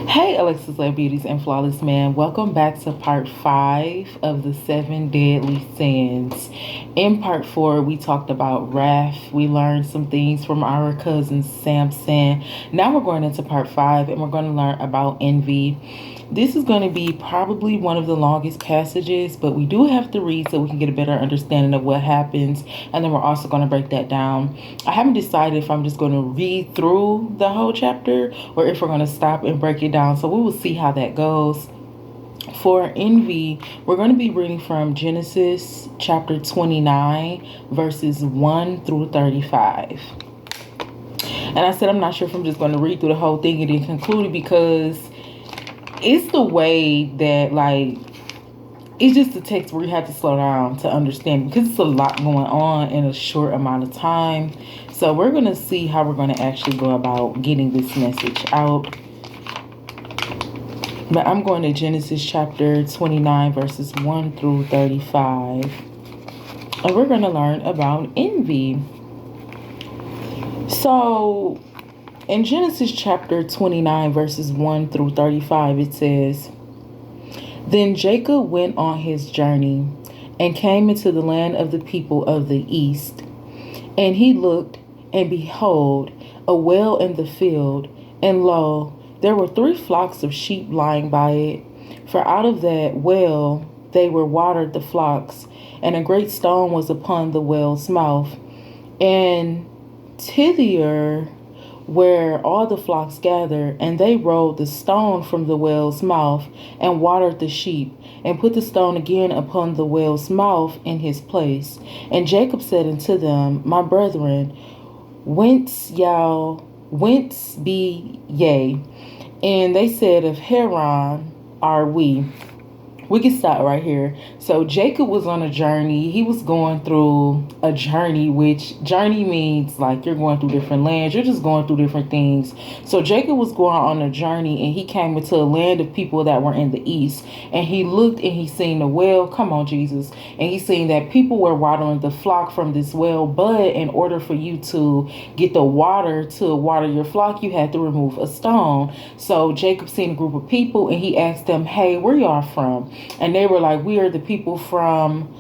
Hey, Alexus Love Beauties and Flawless Man. Welcome back to part 5 of the 7 deadly sins. In part 4, we talked about wrath. We learned some things from our cousin Samson. Now we're going into part 5 and we're going to learn about envy. This is going to be probably one of the longest passages, but we do have to read so we can get a better understanding of what happens. And then we're also going to break that down. I haven't decided if I'm just going to read through the whole chapter or if we're going to stop and break it down. So we will see how that goes. For envy, we're going to be reading from Genesis chapter 29, verses 1 through 35. And I said I'm not sure if I'm just going to read through the whole thing and then conclude it because it's the way that, like, it's just the text where you have to slow down to understand because it's a lot going on in a short amount of time. So we're going to see how we're going to actually go about getting this message out. But I'm going to Genesis chapter 29, verses 1 through 35. And we're going to learn about envy. So in Genesis chapter 29, verses 1 through 35, it says, Then Jacob went on his journey and came into the land of the people of the east. And he looked, and behold, a well in the field, and lo, there were 3 flocks of sheep lying by it. For out of that well they were watered the flocks, and a great stone was upon the well's mouth. And thither where all the flocks gathered, and they rolled the stone from the well's mouth, and watered the sheep, and put the stone again upon the well's mouth in his place. And Jacob said unto them, My brethren, whence be ye? And they said, Of Haran are we. We can stop right here. So Jacob was on a journey. He was going through a journey, which journey means like you're going through different lands. You're just going through different things. So Jacob was going on a journey and he came into a land of people that were in the east. And he looked and he seen the well. Come on, Jesus. And he seen that people were watering the flock from this well. But in order for you to get the water to water your flock, you had to remove a stone. So Jacob seen a group of people and he asked them, hey, where y'all from? And they were like, we are the people from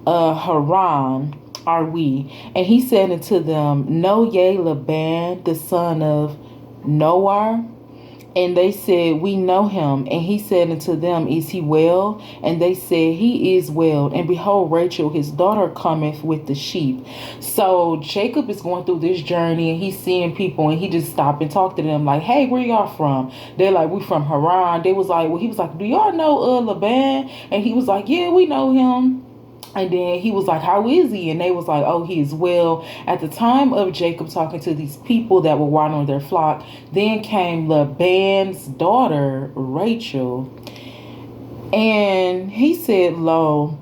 Haran, are we? And he said unto them, Know ye Laban, the son of Noah? And they said, We know him. And he said unto them, Is he well? And they said, He is well. And behold, Rachel, his daughter, cometh with the sheep. So Jacob is going through this journey and he's seeing people and he just stopped and talked to them like, hey, where y'all from? They're like, we from Haran. They was like, well, he was like, do y'all know Laban? And he was like, yeah, we know him. And then he was like, how is he? And they was like, oh, he is well. At the time of Jacob talking to these people that were watering their flock, then came Laban's daughter, Rachel. And he said, lo,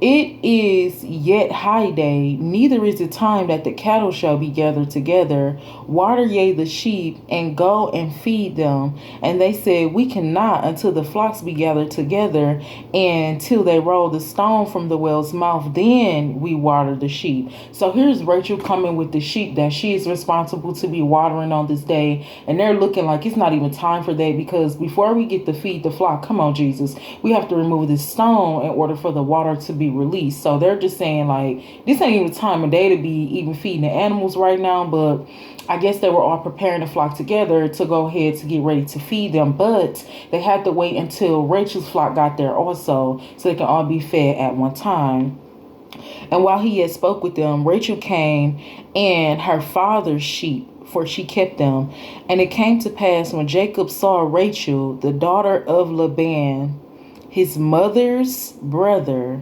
it is yet high day, neither is it time that the cattle shall be gathered together. Water ye the sheep, and go and feed them. And they said, we cannot until the flocks be gathered together, and till they roll the stone from the well's mouth, then we water the sheep. So here's Rachel coming with the sheep that she is responsible to be watering on this day. And they're looking like it's not even time for that, because before we get to feed the flock, come on, Jesus, we have to remove this stone in order for the water to be released. So they're just saying like, this ain't even time of day to be even feeding the animals right now. But I guess they were all preparing to flock together to go ahead to get ready to feed them. But they had to wait until Rachel's flock got there also, so they can all be fed at one time. And while he had spoke with them, Rachel came and her father's sheep, for she kept them. And it came to pass when Jacob saw Rachel, the daughter of Laban, his mother's brother,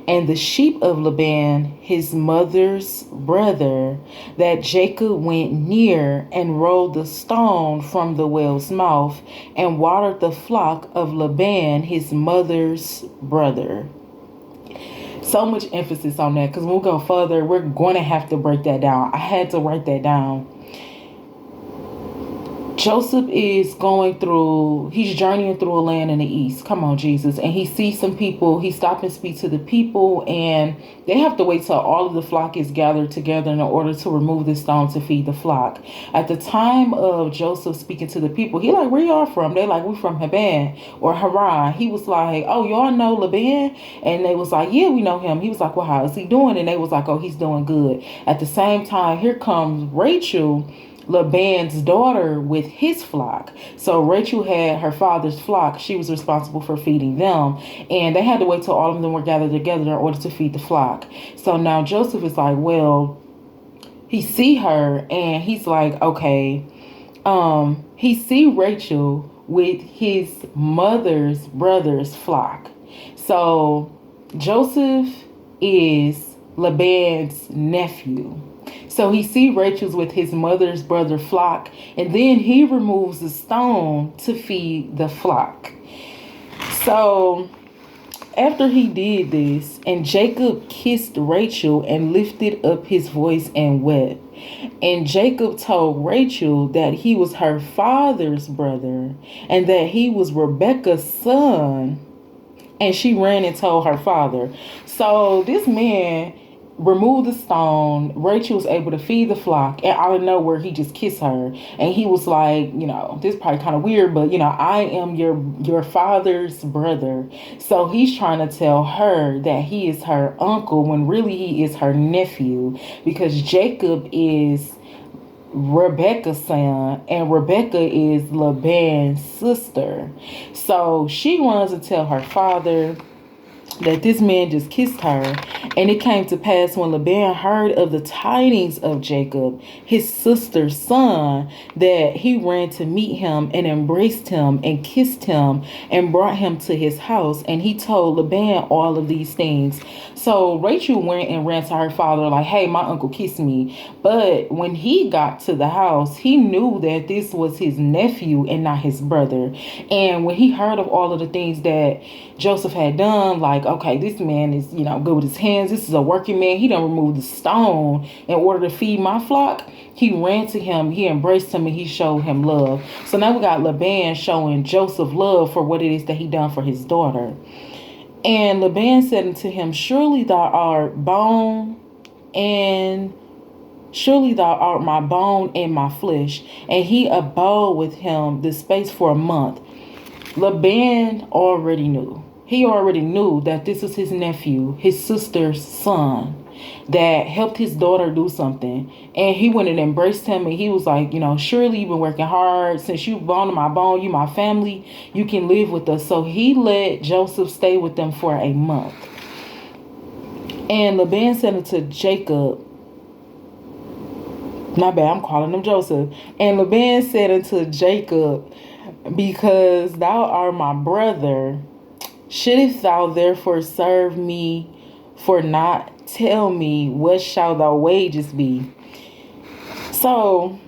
and the sheep of Laban, his mother's brother, that Jacob went near and rolled the stone from the well's mouth, and watered the flock of Laban, his mother's brother. So much emphasis on that, because when we go further, we're going to have to break that down. I had to write that down. Joseph is he's journeying through a land in the east. Come on, Jesus. And he sees some people. He stops and speaks to the people, and they have to wait till all of the flock is gathered together in order to remove the stone to feed the flock. At the time of Joseph speaking to the people, he like, where y'all from? They like, we from Haban or Haran. He was like, oh, y'all know Laban? And they was like, yeah, we know him. He was like, well, how is he doing? And they was like, oh, he's doing good. At the same time, here comes Rachel, Laban's daughter, with his flock. So Rachel had her father's flock. She was responsible for feeding them. And they had to wait till all of them were gathered together in order to feed the flock. So now Joseph is like, well, he see her and he's like, okay. He see Rachel with his mother's brother's flock. So Joseph is Laban's nephew. So he see Rachel's with his mother's brother flock, and then he removes the stone to feed the flock. So after he did this, and Jacob kissed Rachel and lifted up his voice and wept. And Jacob told Rachel that he was her father's brother and that he was Rebekah's son. And she ran and told her father. So this man removed the stone. Rachel was able to feed the flock, and out of nowhere he just kissed her, and he was like, this is probably kind of weird, but I am your father's brother. So he's trying to tell her that he is her uncle when really he is her nephew, because Jacob is Rebekah's son and Rebekah is Laban's sister. So she runs to tell her father that this man just kissed her. And it came to pass when Laban heard of the tidings of Jacob, his sister's son, that he ran to meet him and embraced him and kissed him and brought him to his house. And he told Laban all of these things. So Rachel went and ran to her father like, hey, my uncle kissed me. But when he got to the house, he knew that this was his nephew and not his brother. And when he heard of all of the things that Joseph had done, like, okay, this man is, good with his hands. This is a working man. He done removed the stone in order to feed my flock. He ran to him, he embraced him, and he showed him love. So now we got Laban showing Joseph love for what it is that he done for his daughter. And Laban said unto him, surely thou art my bone and my flesh. And he abode with him the space for a month. Laban already knew. He already knew that this was his nephew, his sister's son, that helped his daughter do something. And he went and embraced him, and he was like, surely you've been working hard. Since you bone to my bone, you my family, you can live with us. So he let Joseph stay with them for a month. And Laban said unto Jacob, my bad, I'm calling him Joseph. And Laban said unto Jacob, because thou art my brother, shouldest thou therefore serve me for not tell me what shall thy wages be? So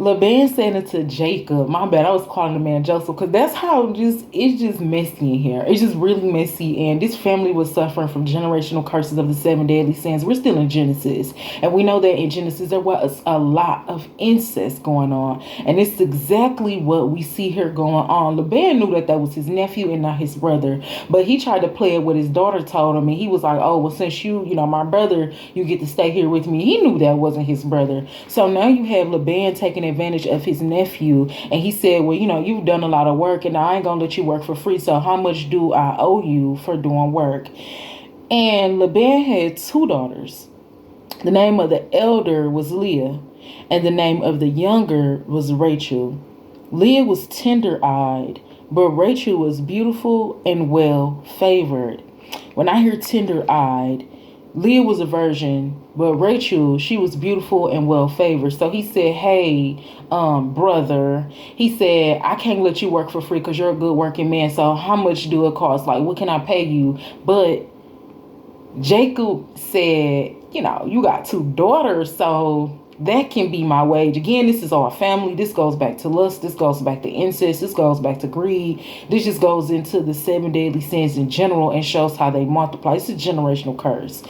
Laban said unto Jacob, my bad, I was calling the man Joseph, because that's how it's just messy in here. It's just really messy. And this family was suffering from generational curses of the 7 deadly sins. We're still in Genesis. And we know that in Genesis, there was a lot of incest going on. And it's exactly what we see here going on. Laban knew that was his nephew and not his brother. But he tried to play it what his daughter told him. And he was like, oh, well, since you, my brother, you get to stay here with me. He knew that wasn't his brother. So now you have Laban taking advantage of his nephew, and he said, well, you've done a lot of work, and I ain't gonna let you work for free, so how much do I owe you for doing work? And Laban had 2 daughters. The name of the elder was Leah, and the name of the younger was Rachel. Leah was tender-eyed, but Rachel was beautiful and well favored. When I hear tender-eyed, Leah was a virgin, but Rachel, she was beautiful and well favored. So he said, hey, brother, he said, I can't let you work for free because you're a good working man. So how much do it cost? Like, what can I pay you? But Jacob said, you got 2 daughters, so that can be my wage. Again, this is all family. This goes back to lust. This goes back to incest. This goes back to greed. This just goes into the 7 deadly sins in general and shows how they multiply. It's a generational curse.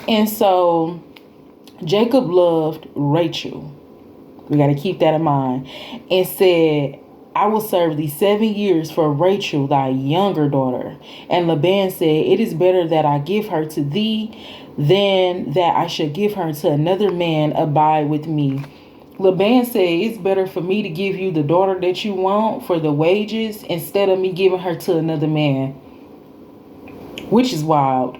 And so Jacob loved Rachel. We got to keep that in mind. And said, I will serve thee 7 years for Rachel, thy younger daughter. And Laban said, it is better that I give her to thee than that I should give her to another man. Abide with me. Laban said, it's better for me to give you the daughter that you want for the wages instead of me giving her to another man. Which is wild.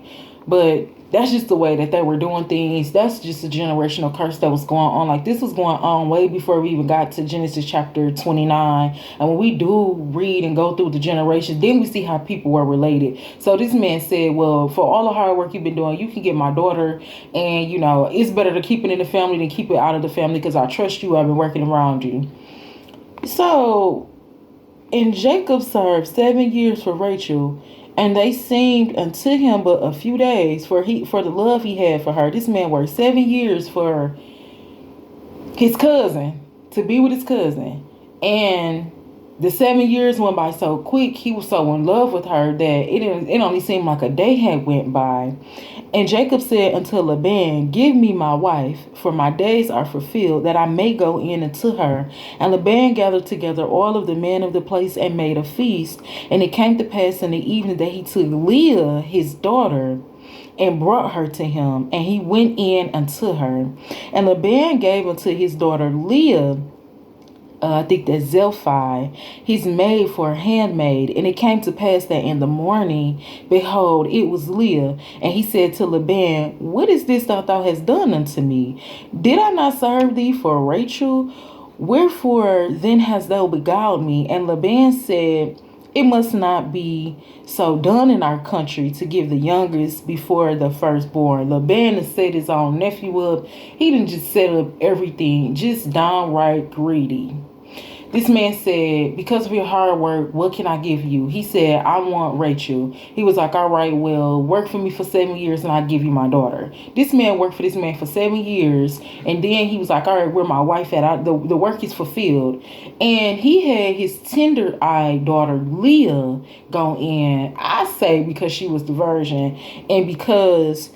But that's just the way that they were doing things. That's just a generational curse that was going on. Like, this was going on way before we even got to Genesis chapter 29. And when we do read and go through the generations, then we see how people were related. So this man said, well, for all the hard work you've been doing, you can get my daughter. And, you know, it's better to keep it in the family than keep it out of the family because I trust you. I've been working around you. So, and Jacob served 7 years for Rachel. And they seemed unto him but a few days, for the love he had for her. This man worked 7 years for his cousin, to be with his cousin. And the 7 years went by so quick. He was so in love with her that it only seemed like a day had went by. And Jacob said unto Laban, give me my wife, for my days are fulfilled, that I may go in unto her. And Laban gathered together all of the men of the place and made a feast. And it came to pass in the evening that he took Leah, his daughter, and brought her to him. And he went in unto her. And Laban gave unto his daughter Leah, I think that's Zelphi, his maid for a handmaid. And it came to pass that in the morning, behold, it was Leah. And he said to Laban, what is this that thou hast done unto me? Did I not serve thee for Rachel? Wherefore then hast thou beguiled me? And Laban said, it must not be so done in our country to give the youngest before the firstborn. Laban has set his own nephew up. He didn't just set up everything, just downright greedy. This man said, because of your hard work, what can I give you? He said, I want Rachel. He was like, all right, well, work for me for 7 years and I'll give you my daughter. This man worked for this man for 7 years. And then he was like, all right, where my wife at? The work is fulfilled. And he had his tender-eyed daughter, Leah, go in. I say because she was the virgin and because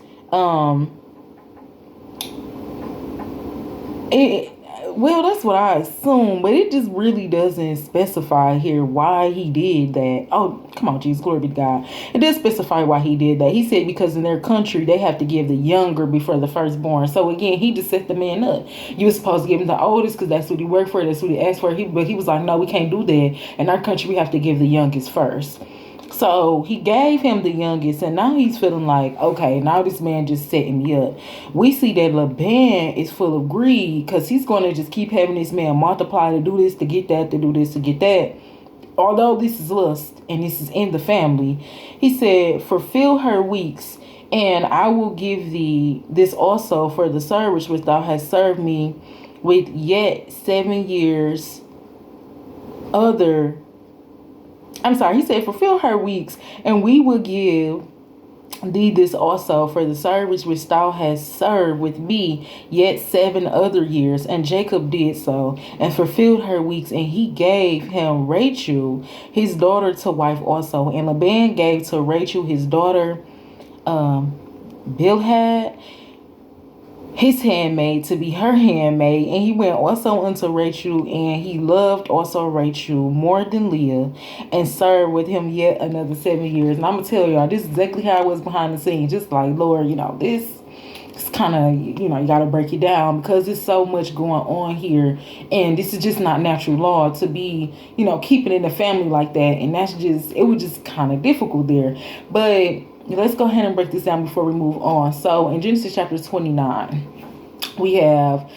well, that's what I assume, but it just really doesn't specify here why he did that. Oh, come on, Jesus, glory be to God. It does specify why he did that. He said because in their country, they have to give the younger before the firstborn. So again, he just set the man up. You were supposed to give him the oldest because that's what he worked for. That's what he asked for. But he was like, no, we can't do that. In our country, we have to give the youngest first. So he gave him the youngest, and now he's feeling like, okay, now this man just setting me up. We see that Laban is full of greed because he's going to just keep having this man multiply to do this, to get that, to do this, to get that. Although this is lust and this is in the family, he said, fulfill her weeks, and I will give thee this also for the service which thou hast served me with yet 7 years other. He said, fulfill her weeks, and we will give thee this also for the service which thou hast served with me yet 7 other years. And Jacob did so, and fulfilled her weeks, and he gave him Rachel, his daughter, to wife also. And Laban gave to Rachel his daughter Bilhah, his handmaid, to be her handmaid. And he went also unto Rachel, and he loved also Rachel more than Leah, and served with him yet another 7 years. And I'm gonna tell y'all, this is exactly how it was behind the scenes. Just like, Lord, this is kind of, you gotta break it down because there's so much going on here, and this is just not natural law to be, keeping in the family like that. And it was just kind of difficult there. But let's go ahead and break this down before we move on. So in Genesis chapter 29, we have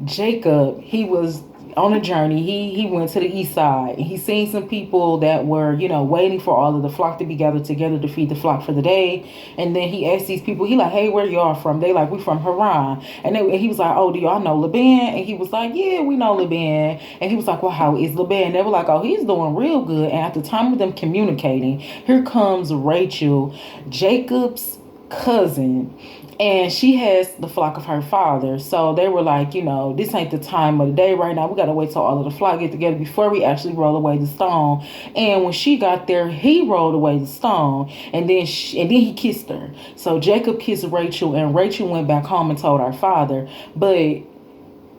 Jacob. He was on a journey. He went to the east side. And he seen some people that were, waiting for all of the flock to be gathered together to feed the flock for the day. And then he asked these people, he like, hey, where y'all from? They like, we from Haran. And he was like, oh, do y'all know Laban? And he was like, yeah, we know Laban. And he was like, well, how is Laban? And they were like, oh, he's doing real good. And at the time of them communicating, here comes Rachel, Jacob's cousin, and she has the flock of her father. So they were like, this ain't the time of the day right now. We got to wait till all of the flock get together before we actually roll away the stone. And when she got there, he rolled away the stone, and then he kissed her. So Jacob kissed Rachel, and Rachel went back home and told her father. But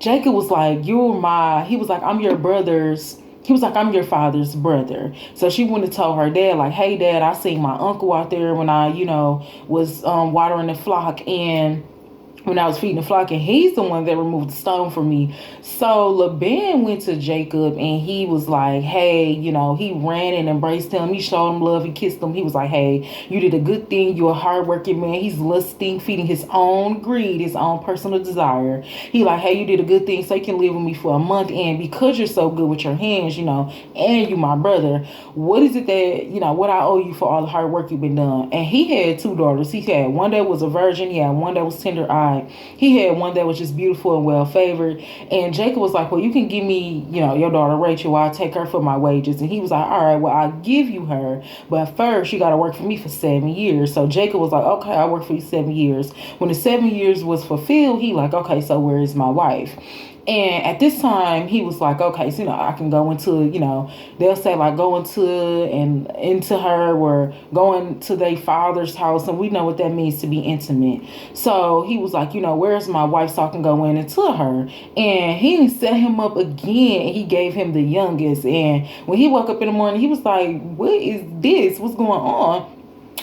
Jacob was like, he was like, I'm your brother's. He was like, I'm your father's brother. So she went and told her dad, like, hey, dad, I seen my uncle out there when I, was watering the flock, and when I was feeding the flock, and he's the one that removed the stone for me. So Laban went to Jacob, and he was like, hey, he ran and embraced him. He showed him love. He kissed him. He was like, hey, you did a good thing. You're a hardworking man. He's lusting, feeding his own greed, his own personal desire. He like, hey, you did a good thing, so you can live with me for a month. And because you're so good with your hands, and you my brother, what is it that, what I owe you for all the hard work you've been done? And he had two daughters. He had one that was a virgin. He had one that was tender-eyed. He had one that was just beautiful and well favored. And Jacob was like, well, you can give me, your daughter Rachel. I'll take her for my wages. And he was like, all right, well, I'll give you her. But first, you got to work for me for 7 years. So Jacob was like, okay, I'll work for you 7 years. When the 7 years was fulfilled, he like, okay, so where is my wife? And at this time, he was like, okay, so, I can go into, they'll say like go into her or going to their father's house. And we know what that means to be intimate. So he was like, where's my wife so I can go in into her? And he set him up again. He gave him the youngest. And when he woke up in the morning, he was like, what is this? What's going on?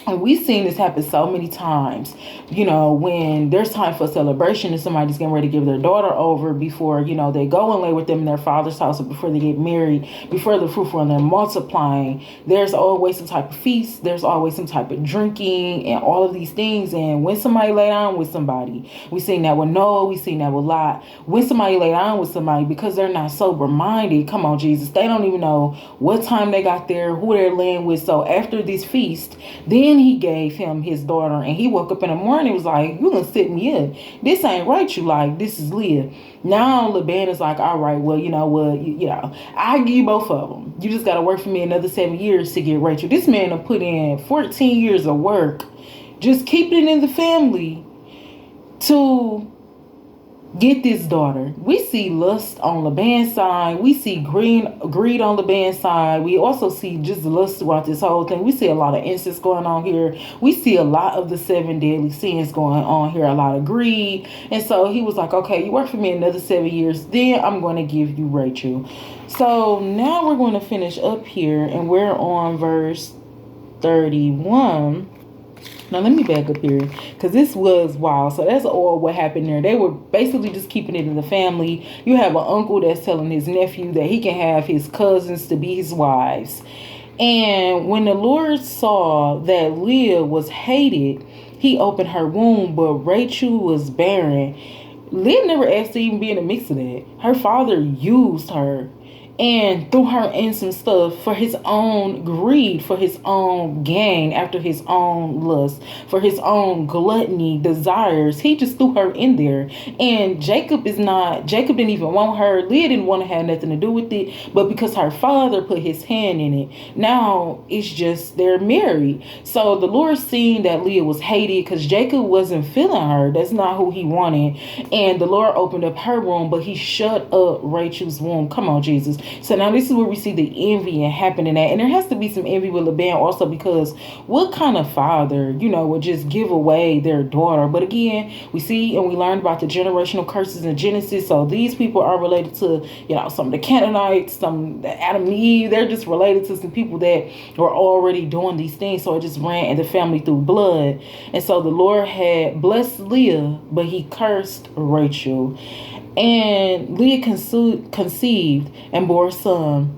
And we've seen this happen so many times, when there's time for celebration and somebody's getting ready to give their daughter over before, they go and lay with them in their father's house, or before they get married, before they're fruitful and they're multiplying. There's always some type of feast. There's always some type of drinking and all of these things. And when somebody lay down with somebody, we've seen that with Noah, we've seen that with Lot. When somebody lay down with somebody, because they're not sober minded, come on, Jesus, they don't even know what time they got there, who they're laying with. So after this feast, then he gave him his daughter, and he woke up in the morning and was like, you gonna sit me up. This ain't right. You like, this is Leah. Now Laban is like, all right, well, I give you both of them. You just got to work for me another 7 years to get Rachel. This man will put in 14 years of work, just keeping it in the family to get this daughter. We see lust on Laban's side. We see greed on Laban's side. We also see just lust throughout this whole thing. We see a lot of incest going on here. We see a lot of the 7 deadly sins going on here, a lot of greed. And so he was like, okay, you work for me another 7 years, then I'm going to give you Rachel. So now we're going to finish up here, and we're on verse 31. Now, let me back up here, because this was wild. So that's all what happened there. They were basically just keeping it in the family. You have an uncle that's telling his nephew that he can have his cousins to be his wives. And when the Lord saw that Leah was hated, he opened her womb, but Rachel was barren. Leah never asked to even be in the mix of that. Her father used her and threw her in some stuff for his own greed, for his own gain, after his own lust, for his own gluttony, desires. He just threw her in there. And Jacob didn't even want her. Leah didn't want to have nothing to do with it. But because her father put his hand in it, now it's just they're married. So the Lord seen that Leah was hated because Jacob wasn't feeling her. That's not who he wanted. And the Lord opened up her womb, but he shut up Rachel's womb. Come on, Jesus. So now this is where we see the envy and happening at. And there has to be some envy with Laban also, because what kind of father, would just give away their daughter? But again, we see and we learned about the generational curses in Genesis. So these people are related to, some of the Canaanites, some the Adam and Eve. They're just related to some people that were already doing these things. So it just ran in the family through blood. And so the Lord had blessed Leah, but he cursed Rachel. And Leah conceived and bore a son.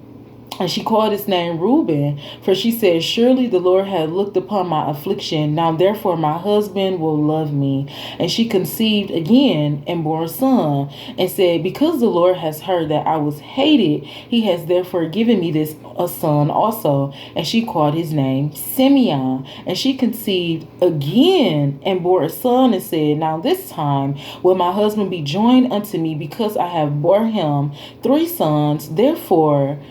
And she called his name Reuben, for she said, surely the Lord had looked upon my affliction. Now therefore my husband will love me. And she conceived again and bore a son, and said, because the Lord has heard that I was hated, he has therefore given me this a son also. And she called his name Simeon. And she conceived again and bore a son, and said, now this time will my husband be joined unto me, because I have bore him 3 sons. Therefore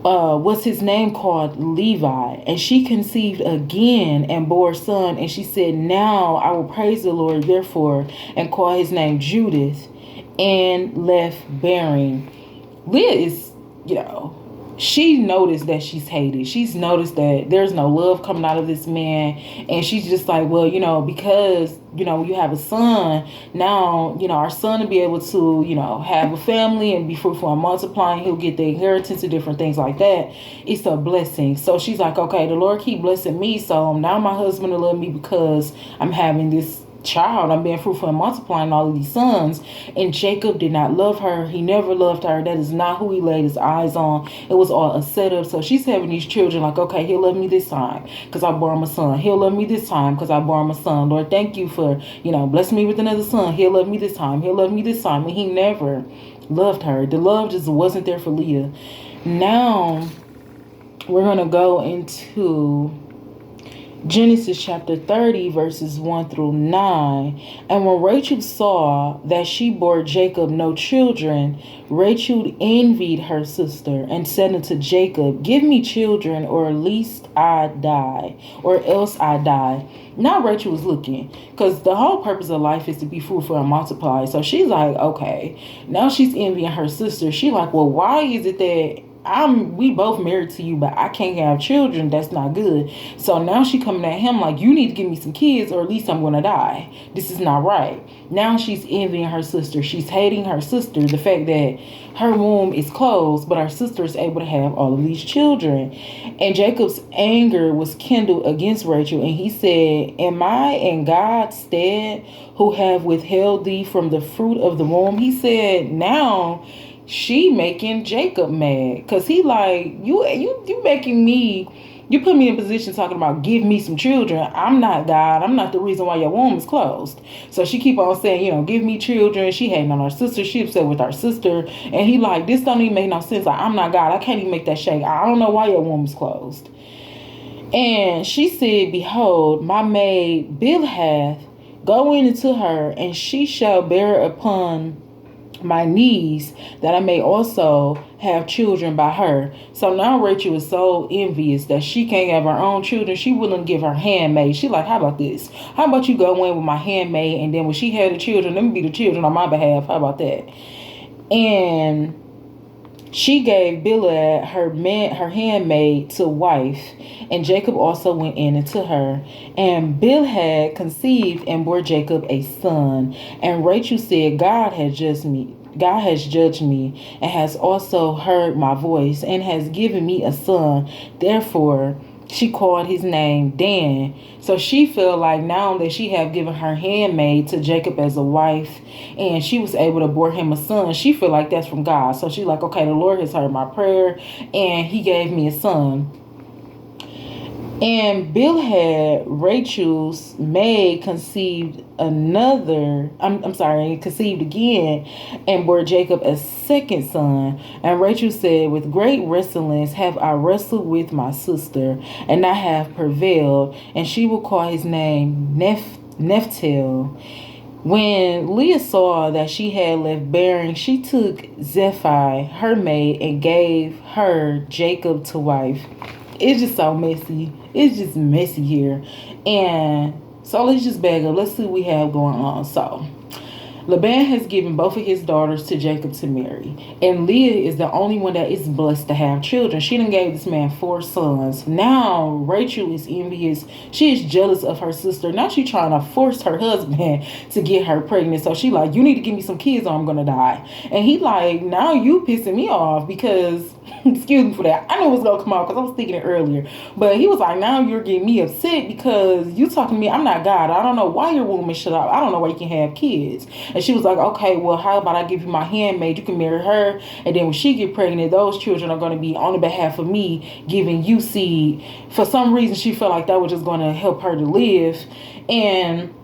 was his name called Levi. And she conceived again and bore a son, and she said, now I will praise the Lord therefore, and call his name Judith, and left bearing. Leah is, she noticed that she's hated. She's noticed that there's no love coming out of this man. And she's just like, well, because, you have a son, now, our son will be able to, have a family and be fruitful and multiplying. He'll get the inheritance and different things like that. It's a blessing. So she's like, okay, the Lord keep blessing me. So now my husband will love me because I'm having this child. I'm being fruitful and multiplying all of these sons. And Jacob did not love her. He never loved her. That is not who he laid his eyes on. It was all a setup. So she's having these children like, okay, he'll love me this time because I bore him a son. He'll love me this time because I bore him a son. Lord, thank you for, blessing me with another son. He'll love me this time. He'll love me this time. And he never loved her. The love just wasn't there for Leah. Now we're going to go into Genesis chapter 30 verses 1 through 9. And when Rachel saw that she bore Jacob no children, Rachel envied her sister and said unto Jacob, give me children, or at least I die, or else I die. Now Rachel was looking, because the whole purpose of life is to be fruitful and multiply. So she's like, okay, now she's envying her sister. She's like, well, why is it that we both married to you, but I can't have children? That's not good. So now she coming at him like, you need to give me some kids, or at least I'm gonna die. This is not right. Now she's envying her sister. She's hating her sister, the fact that her womb is closed, but her sister is able to have all of these children. And Jacob's anger was kindled against Rachel, and he said, am I in God's stead, who have withheld thee from the fruit of the womb? He said, now she making Jacob mad, because he like, you making me, you put me in a position talking about give me some children. I'm not God. I'm not the reason why your womb is closed. So she keep on saying, give me children. She hating on her sister. She upset with her sister. And he like, this don't even make no sense. Like, I'm not God. I can't even make that shake. I don't know why your womb is closed. And she said, behold, my maid Bilhath, go in into her, and she shall bear upon my knees, that I may also have children by her. So now Rachel is so envious that she can't have her own children. She wouldn't give her handmaid. She like, how about this? How about you go in with my handmaid, and then when she had the children, let me be the children on my behalf. How about that? And she gave Bilhah her handmaid to wife, and Jacob also went in into her. And Bilhah conceived and bore Jacob a son. And Rachel said, God has judged me, and has also heard my voice, and has given me a son. Therefore she called his name Dan. So she felt like now that she had given her handmaid to Jacob as a wife, and she was able to bore him a son, she feel like that's from God. So she's like, okay, the Lord has heard my prayer, and he gave me a son. And Bilhah, Rachel's maid, conceived again, and bore Jacob a second son. And Rachel said, with great wrestlings have I wrestled with my sister, and I have prevailed, and she will call his name Nephthali. When Leah saw that she had left bearing, she took Zephi, her maid, and gave her Jacob to wife. It's just so messy. It's just messy here. And so let's just back up. Let's see what we have going on. So Laban has given both of his daughters to Jacob to marry. And Leah is the only one that is blessed to have children. She done gave this man 4 sons. Now Rachel is envious. She is jealous of her sister. Now she trying to force her husband to get her pregnant. So she like, you need to give me some kids or I'm going to die. And he like, now you pissing me off because... excuse me for that. I know it was going to come out because I was thinking it earlier. But he was like, now you're getting me upset because you talking to me. I'm not God. I don't know why your woman shut up. I don't know why you can have kids. And she was like, okay, well, how about I give you my handmaid? You can marry her. And then when she get pregnant, those children are going to be on the behalf of me giving you seed. For some reason, she felt like that was just going to help her to live. And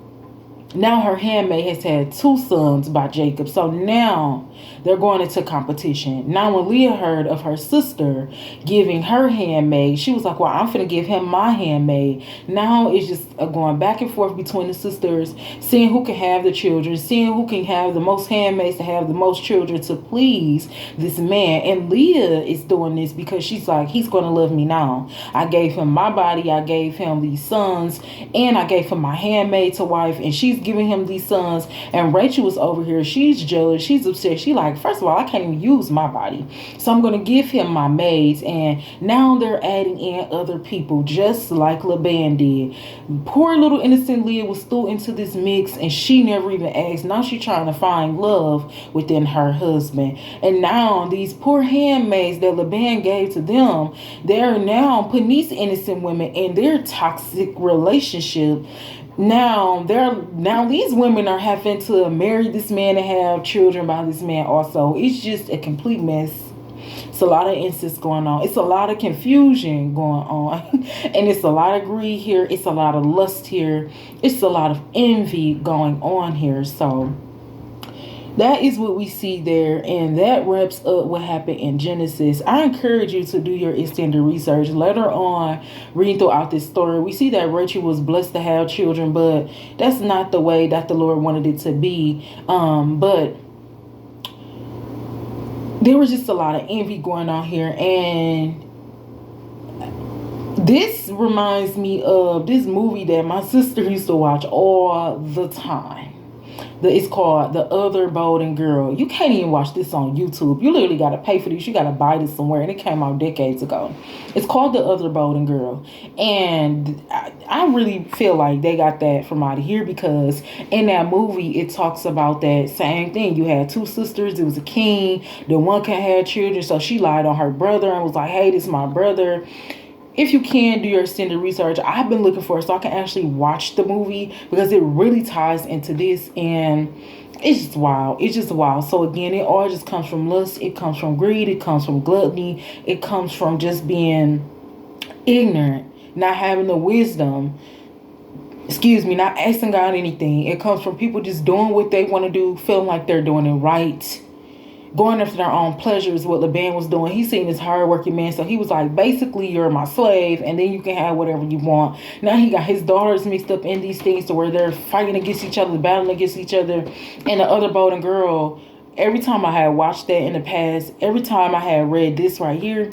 now her handmaid has had 2 sons by Jacob. So now they're going into competition. Now when Leah heard of her sister giving her handmaid, she was like, well, I'm finna give him my handmaid. Now it's just going back and forth between the sisters, seeing who can have the children, seeing who can have the most handmaids to have the most children to please this man. And Leah is doing this because she's like, he's going to love me now. I gave him my body. I gave him these sons, and I gave him my handmaid to wife, and she's giving him these sons, and Rachel was over here. She's jealous. She's upset. She like, first of all, I can't even use my body, so I'm going to give him my maids. And now they're adding in other people, just like Laban did. Poor little innocent Leah was thrown into this mix, and she never even asked. Now she's trying to find love within her husband. And now these poor handmaids that Laban gave to them, they're now putting these innocent women in their toxic relationship. Now these women are having to marry this man and have children by this man also. It's just a complete mess. It's a lot of incest going on. It's a lot of confusion going on. And it's a lot of greed here. It's a lot of lust here. It's a lot of envy going on here. So that is what we see there, and that wraps up what happened in Genesis. I encourage you to do your extended research. Later on, reading throughout this story, we see that Rachel was blessed to have children, but that's not the way that the Lord wanted it to be. But there was just a lot of envy going on here, and this reminds me of this movie that my sister used to watch all the time. It's called The Other Golden Girl. You can't even watch this on YouTube. You literally got to pay for this. You got to buy this somewhere. And it came out decades ago. It's called The Other Golden Girl. And I really feel like they got that from out of here, because in that movie, it talks about that same thing. You had two sisters. It was a king. The one could have children. So she lied on her brother and was like, hey, this is my brother. If you can do your extended research, I've been looking for it so I can actually watch the movie, because it really ties into this, and it's just wild. It's just wild. So again, it all just comes from lust. It comes from greed. It comes from gluttony. It comes from just being ignorant, not having the wisdom. Not asking God anything. It comes from people just doing what they want to do, feeling like they're doing it right, going after their own pleasures. What Laban was doing, he seen this hard-working man, so he was like, basically, you're my slave, and then you can have whatever you want. Now he got his daughters mixed up in these things to where they're fighting against each other, battling against each other. And the other golden girl, every time I had watched that in the past, every time I had read this right here,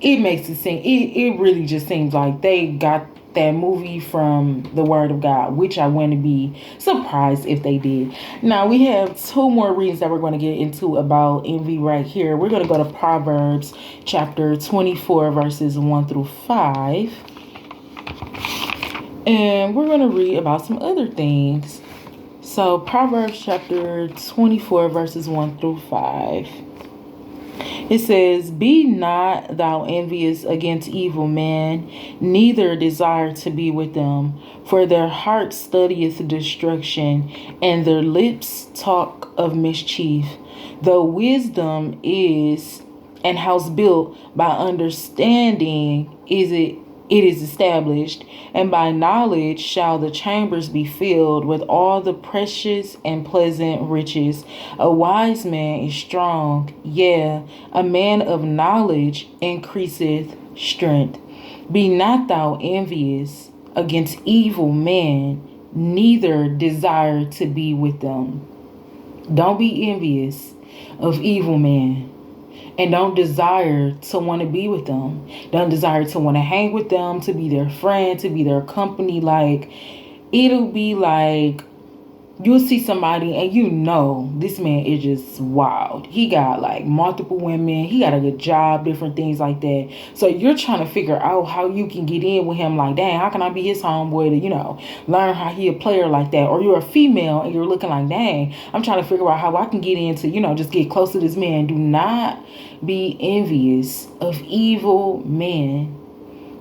it makes it seem, it really just seems like they got that movie from the Word of God, which I wouldn't be surprised if they did. Now we have two more readings that we're going to get into about envy right here. We're going to go to Proverbs chapter 24 verses 1 through 5, and we're going to read about some other things. So Proverbs chapter 24 verses 1 through 5. It says, be not thou envious against evil men, neither desire to be with them. For their heart studieth destruction, and their lips talk of mischief. Though wisdom is an house built by understanding, it is established, and by knowledge shall the chambers be filled with all the precious and pleasant riches. A wise man is strong, yea, a man of knowledge increaseth strength. Be not thou envious against evil men, neither desire to be with them. Don't be envious of evil men. And don't desire to want to be with them. Don't desire to want to hang with them, to be their friend, to be their company. Like, it'll be like, you'll see somebody and you know this man is just wild. He got like multiple women. He got a good job, different things like that. So you're trying to figure out how you can get in with him. Like, dang, how can I be his homeboy to, learn how he a player like that? Or you're a female and you're looking like, dang, I'm trying to figure out how I can get in to, just get close to this man. Do not be envious of evil men.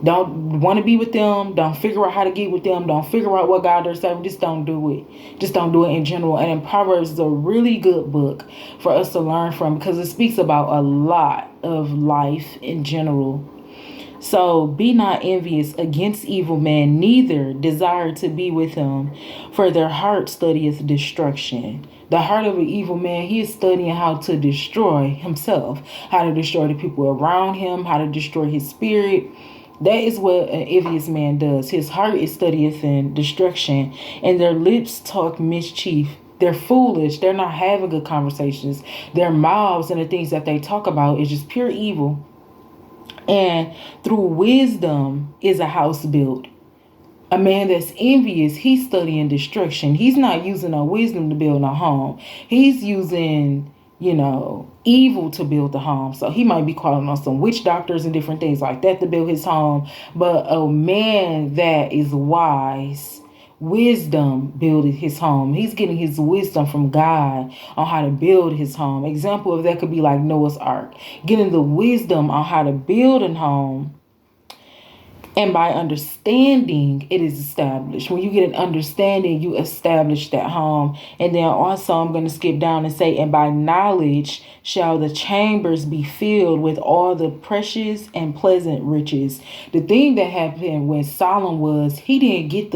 Don't want to be with them. Don't figure out how to get with them. Don't figure out what God they're serving. Just don't do it. Just don't do it in general. And in Proverbs is a really good book for us to learn from, because it speaks about a lot of life in general. So be not envious against evil men, neither desire to be with him, for their heart studieth destruction. The heart of an evil man, he is studying how to destroy himself, how to destroy the people around him, how to destroy his spirit. That is what an envious man does. His heart is studieth in destruction, and their lips talk mischief. They're foolish. They're not having good conversations. Their mouths and the things that they talk about is just pure evil. And through wisdom is a house built. A man that's envious, he's studying destruction. He's not using no wisdom to build a home. He's using, evil to build the home. So he might be calling on some witch doctors and different things like that to build his home. But a man that is wise, wisdom building his home. He's getting his wisdom from God on how to build his home. Example of that could be like Noah's Ark. Getting the wisdom on how to build a home. And by understanding, it is established. When you get an understanding, you establish that home. And then also, I'm going to skip down and say, and by knowledge shall the chambers be filled with all the precious and pleasant riches. The thing that happened when Solomon was, he didn't get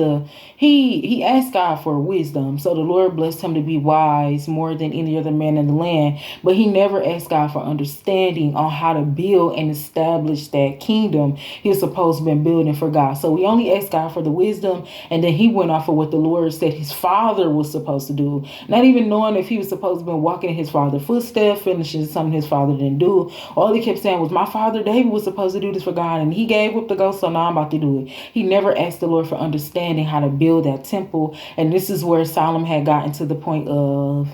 he asked God for wisdom. So the Lord blessed him to be wise more than any other man in the land. But he never asked God for understanding on how to build and establish that kingdom he was supposed to be building for God. So we only asked God for the wisdom, and then he went off of what the Lord said his father was supposed to do, not even knowing if he was supposed to be walking in his father's footsteps, finishing something his father didn't do. All he kept saying was, my father David was supposed to do this for God, and he gave up the ghost, so now I'm about to do it. He never asked the Lord for understanding how to build that temple. And this is where Solomon had gotten to the point of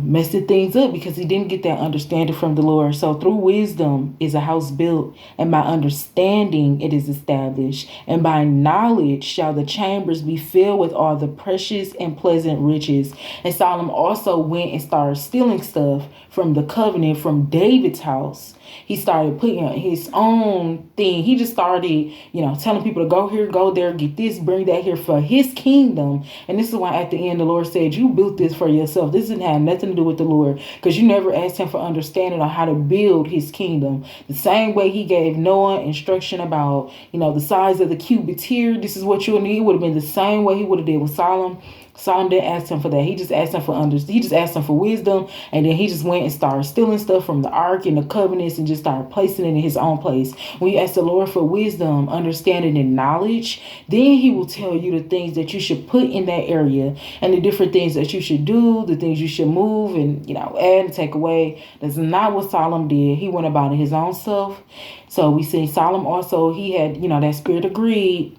messing things up because he didn't get that understanding from the Lord. So through wisdom is a house built, and by understanding it is established, and by knowledge shall the chambers be filled with all the precious and pleasant riches. And Solomon also went and started stealing stuff from the covenant from David's house. He started putting his own thing. He just started, telling people to go here, go there, get this, bring that here for his kingdom. And this is why at the end the Lord said, you built this for yourself. This didn't have nothing to do with the Lord, because you never asked him for understanding on how to build his kingdom. The same way he gave Noah instruction about, the size of the cubits here. This is what you'll need. It would have been the same way he would have did with Solomon. Solomon didn't ask him for that. He just asked him he just asked him for wisdom, and then he just went and started stealing stuff from the ark and the covenants and just started placing it in his own place. When you ask the Lord for wisdom, understanding, and knowledge, then he will tell you the things that you should put in that area and the different things that you should do, the things you should move and add and take away. That's not what Solomon did. He went about it his own self. So we see Solomon also, he had that spirit of greed.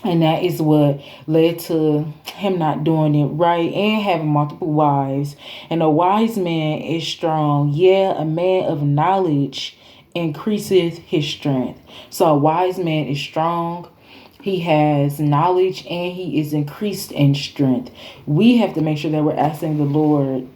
And that is what led to him not doing it right and having multiple wives. And a wise man is strong. Yeah, a man of knowledge increaseth his strength. So a wise man is strong. He has knowledge and he is increased in strength. We have to make sure that we're asking the Lord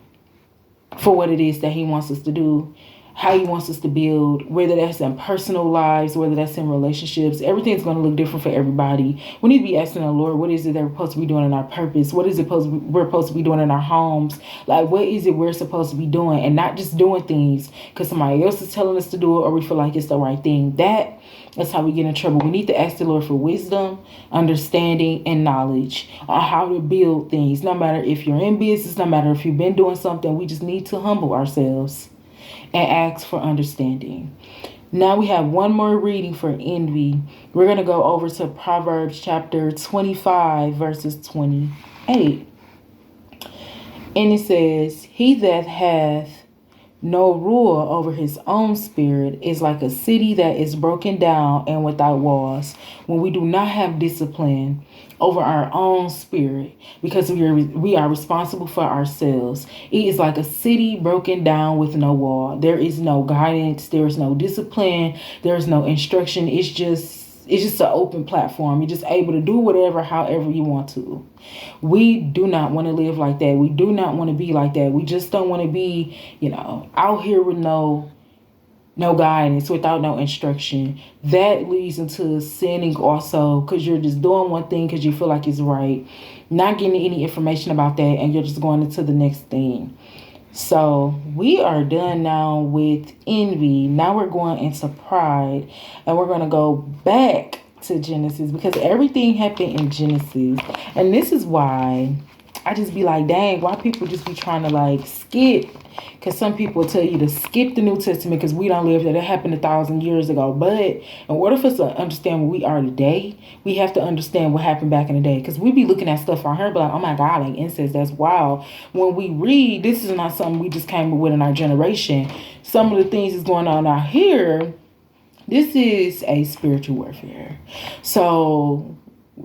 for what it is that he wants us to do, how he wants us to build, whether that's in personal lives, whether that's in relationships. Everything's going to look different for everybody. We need to be asking the Lord, what is it that we're supposed to be doing in our purpose? What is it we're supposed to be doing in our homes? Like, what is it we're supposed to be doing, and not just doing things because somebody else is telling us to do it or we feel like it's the right thing. That's how we get in trouble. We need to ask the Lord for wisdom, understanding, and knowledge on how to build things. No matter if you're in business, no matter if you've been doing something, we just need to humble ourselves and ask for understanding. Now we have one more reading for envy. We're going to go over to Proverbs chapter 25, verses 28. And it says, he that hath no rule over his own spirit is like a city that is broken down and without walls. When we do not have discipline over our own spirit, because we are responsible for ourselves, it is like a city broken down with no wall. There is no guidance. There is no discipline. There is no instruction. It's just an open platform. You're just able to do whatever, however you want to. We do not want to live like that. We do not want to be like that. We just don't want to be, out here with no guidance, without no instruction. That leads into sinning also, because you're just doing one thing because you feel like it's right, not getting any information about that, and you're just going into the next thing. So we are done now with envy. Now we're going into pride, and we're going to go back to Genesis, because everything happened in Genesis. And this is why I just be like, dang, why people just be trying to skip? Because some people tell you to skip the New Testament because we don't live there. That happened 1,000 years ago. But in order for us to understand what we are today, we have to understand what happened back in the day. Because we be looking at stuff on her, but oh my God, incest, that's wild. When we read, this is not something we just came up with in our generation. Some of the things that's going on out here, This is a spiritual warfare. So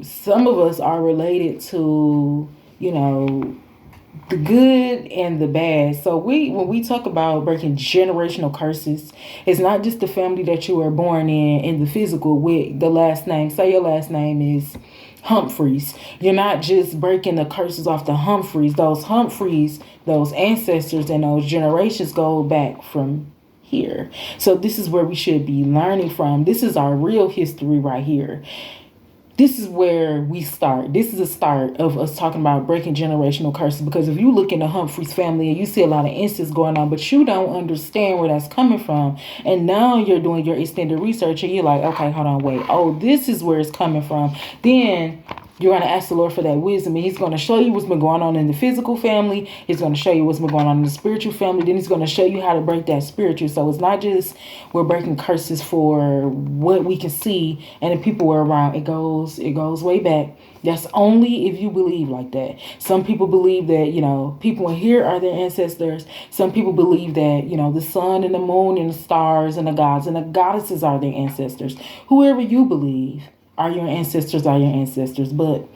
some of us are related to, the good and the bad. So when we talk about breaking generational curses, it's not just the family that you are born in the physical with the last name. Say your last name is Humphreys. You're not just breaking the curses off the Humphreys. Those ancestors and those generations go back from here. So this is where we should be learning from. This is our real history right here. This is where we start. This is a start of us talking about breaking generational curses. Because if you look in the Humphreys family and you see a lot of incest going on, but you don't understand where that's coming from, and now you're doing your extended research and you're like, okay, hold on, wait. Oh, this is where it's coming from. Then you're going to ask the Lord for that wisdom, and he's going to show you what's been going on in the physical family. He's going to show you what's been going on in the spiritual family. Then he's going to show you how to break that spiritual. So it's not just we're breaking curses for what we can see and the people we're around. It goes way back. That's only if you believe like that. Some people believe that, people in here are their ancestors. Some people believe that, the sun and the moon and the stars and the gods and the goddesses are their ancestors. Whoever you believe are your ancestors, but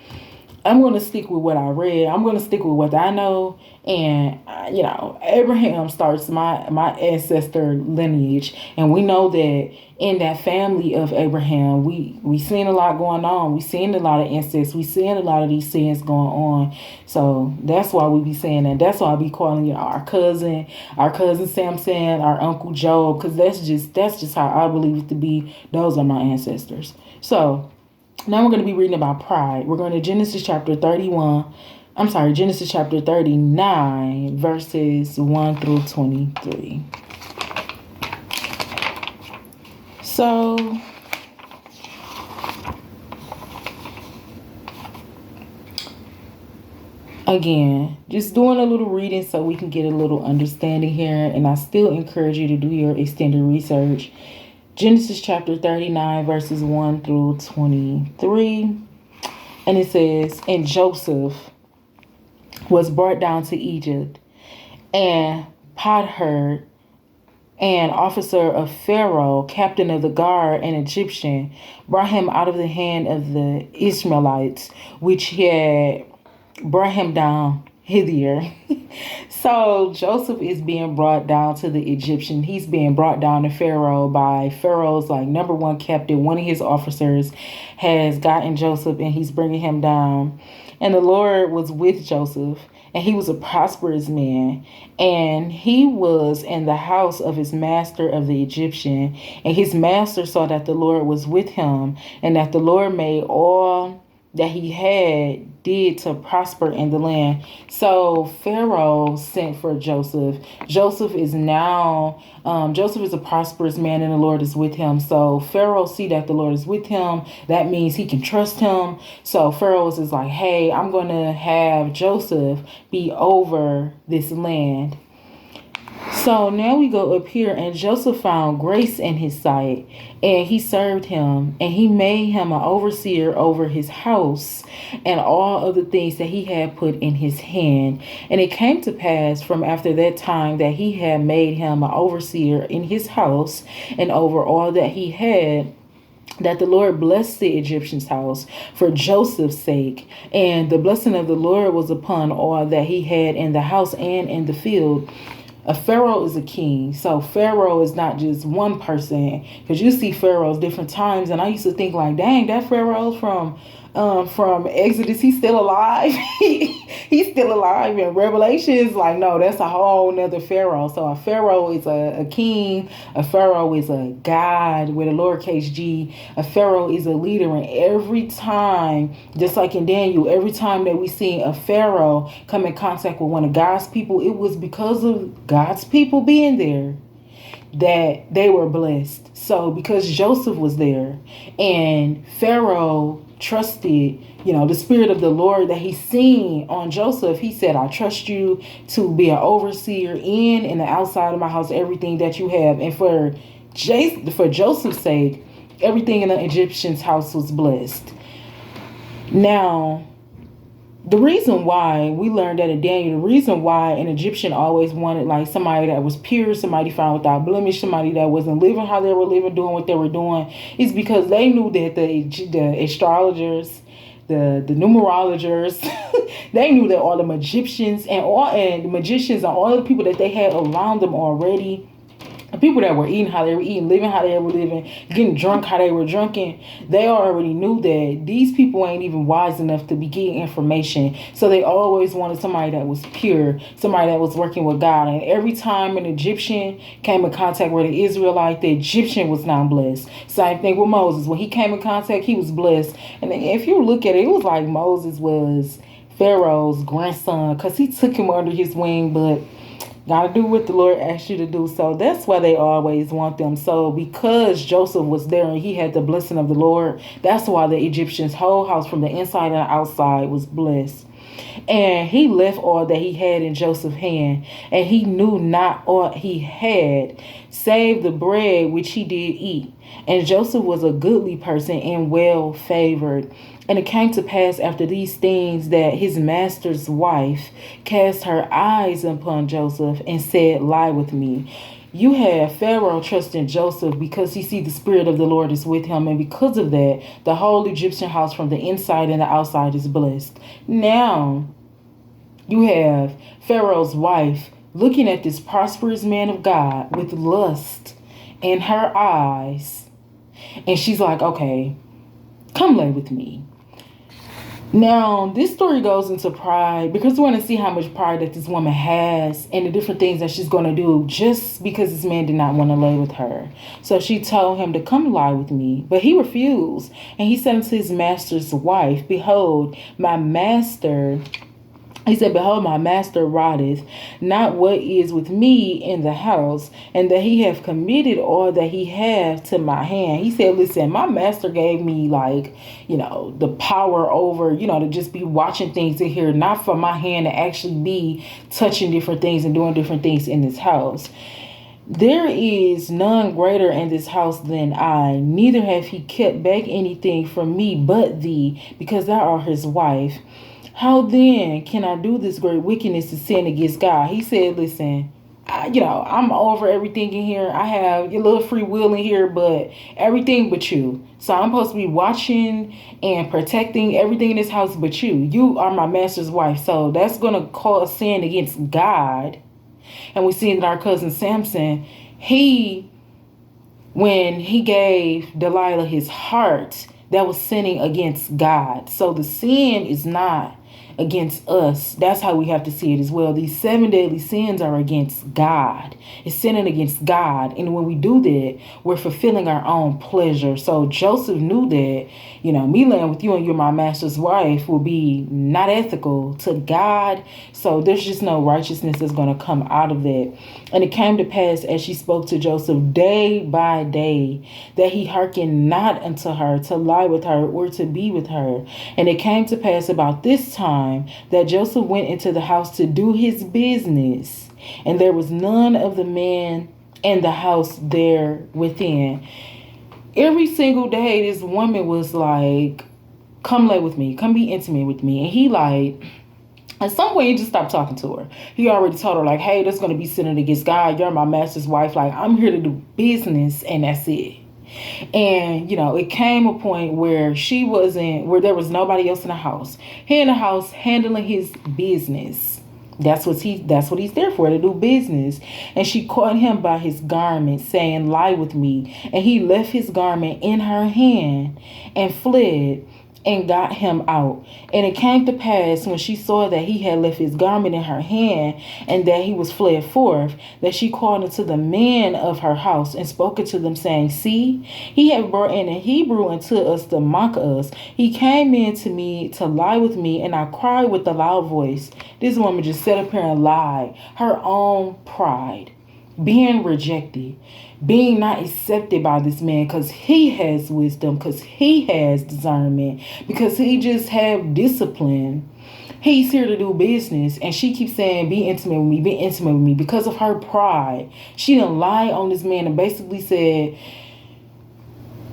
I'm going to stick with what I read. I'm going to stick with what I know. And, Abraham starts my ancestor lineage. And we know that in that family of Abraham, we seen a lot going on. We seen a lot of incest. We seen a lot of these sins going on. So that's why we be saying that. That's why I be calling our cousin Samson, our Uncle Job, because that's just how I believe it to be. Those are my ancestors. So now we're going to be reading about pride. We're going to Genesis chapter 39, verses 1 through 23. So, again, just doing a little reading so we can get a little understanding here. And I still encourage you to do your extended research. Genesis chapter 39, verses 1 through 23. And it says, and Joseph was brought down to Egypt, and Potiphar, an officer of Pharaoh, captain of the guard, an Egyptian, brought him out of the hand of the Ishmaelites, which had brought him down hither. So Joseph is being brought down to the Egyptian. He's being brought down to Pharaoh by Pharaoh's number one captain. One of his officers has gotten Joseph and he's bringing him down. And the Lord was with Joseph, and he was a prosperous man. And he was in the house of his master of the Egyptian. And his master saw that the Lord was with him, and that the Lord made all that he had did to prosper in the land. So Pharaoh sent for Joseph. Joseph is a prosperous man, and the Lord is with him. So Pharaoh see that the Lord is with him. That means he can trust him. So Pharaoh is like, hey, I'm going to have Joseph be over this land. So now we go up here, and Joseph found grace in his sight, and he served him, and he made him an overseer over his house and all of the things that he had put in his hand. And it came to pass from after that time that he had made him an overseer in his house and over all that he had, that the Lord blessed the Egyptian's house for Joseph's sake. And the blessing of the Lord was upon all that he had in the house and in the field. A Pharaoh is a king. So Pharaoh is not just one person, because you see pharaohs different times. And I used to think like, dang, that Pharaoh's from Exodus, he's still alive. He's still alive. In Revelations, no, that's a whole nother Pharaoh. So a Pharaoh is a king. A Pharaoh is a god with a lowercase g. A Pharaoh is a leader. And every time, just like in Daniel, every time that we see a Pharaoh come in contact with one of God's people, it was because of God's people being there that they were blessed. So because Joseph was there and Pharaoh trusted, the spirit of the Lord that he seen on Joseph, he said, I trust you to be an overseer in and the outside of my house, everything that you have. And for Joseph's sake, everything in the Egyptian's house was blessed. Now, The reason why we learned that in Daniel, the reason why an Egyptian always wanted like somebody that was pure, somebody found without blemish, somebody that wasn't living how they were living, doing what they were doing, is because they knew that the astrologers, the numerologers, they knew that all the Egyptians and the magicians and all the people that they had around them already, the people that were eating how they were eating, living how they were living, getting drunk how they were drunken, they already knew that these people ain't even wise enough to be getting information. So they always wanted somebody that was pure, somebody that was working with God. And every time an Egyptian came in contact with an Israelite, the Egyptian was not blessed. Same thing with Moses. When he came in contact, he was blessed. And if you look at it, it was like Moses was Pharaoh's grandson, because he took him under his wing, but gotta do what the Lord asked you to do. So that's why they always want them. So because Joseph was there and he had the blessing of the Lord, that's why the Egyptian's whole house from the inside and the outside was blessed. And he left all that he had in Joseph's hand, and he knew not all he had, save the bread which he did eat. And Joseph was a goodly person and well favored. And it came to pass after these things that his master's wife cast her eyes upon Joseph and said, lie with me. You have Pharaoh trusting Joseph because he see the spirit of the Lord is with him. And because of that, the whole Egyptian house from the inside and the outside is blessed. Now, you have Pharaoh's wife looking at this prosperous man of God with lust in her eyes. And she's like, okay, come lay with me. Now, this story goes into pride because we want to see how much pride that this woman has and the different things that she's going to do just because this man did not want to lay with her. So she told him to come lie with me, but he refused. And he said unto his master's wife, behold, my master... He said, behold, my master rotteth not what is with me in the house, and that he have committed all that he hath to my hand. He said, listen, my master gave me the power over, to just be watching things in here, not for my hand to actually be touching different things and doing different things in this house. There is none greater in this house than I, neither have he kept back anything from me but thee, because thou art his wife. How then can I do this great wickedness to sin against God? He said, listen, I'm over everything in here. I have your little free will in here, but everything but you. So I'm supposed to be watching and protecting everything in this house but you. You are my master's wife. So that's going to cause sin against God. And we see that our cousin Samson, when he gave Delilah his heart, that was sinning against God. So the sin is not against us. That's how we have to see it as well. These 7 deadly sins are against God. It's sinning against God. And when we do that, we're fulfilling our own pleasure. So Joseph knew that, me laying with you and you're my master's wife will be not ethical to God. So there's just no righteousness that's going to come out of that. And it came to pass as she spoke to Joseph day by day that he hearkened not unto her to lie with her or to be with her. And it came to pass about this time that Joseph went into the house to do his business, and there was none of the men in the house there within. Every single day, this woman was like, come lay with me, come be intimate with me. And he at some point, he just stopped talking to her. He already told her, hey, that's going to be sinning against God. You're my master's wife. I'm here to do business, and that's it. And, it came a point where where there was nobody else in the house. He in the house handling his business. That's what he's there for, to do business. And she caught him by his garment, saying, lie with me. And he left his garment in her hand and fled and got him out. And it came to pass when she saw that he had left his garment in her hand and that he was fled forth, that she called unto the men of her house and spoke unto them, saying, see, he hath brought in a Hebrew unto us to mock us. He came in to me to lie with me, and I cried with a loud voice. This woman just sat up here and lied. Her own pride, being rejected, being not accepted by this man because he has wisdom, because he has discernment, because he just have discipline. He's here to do business, and she keeps saying, be intimate with me, be intimate with me. Because of her pride, she done lie on this man and basically said,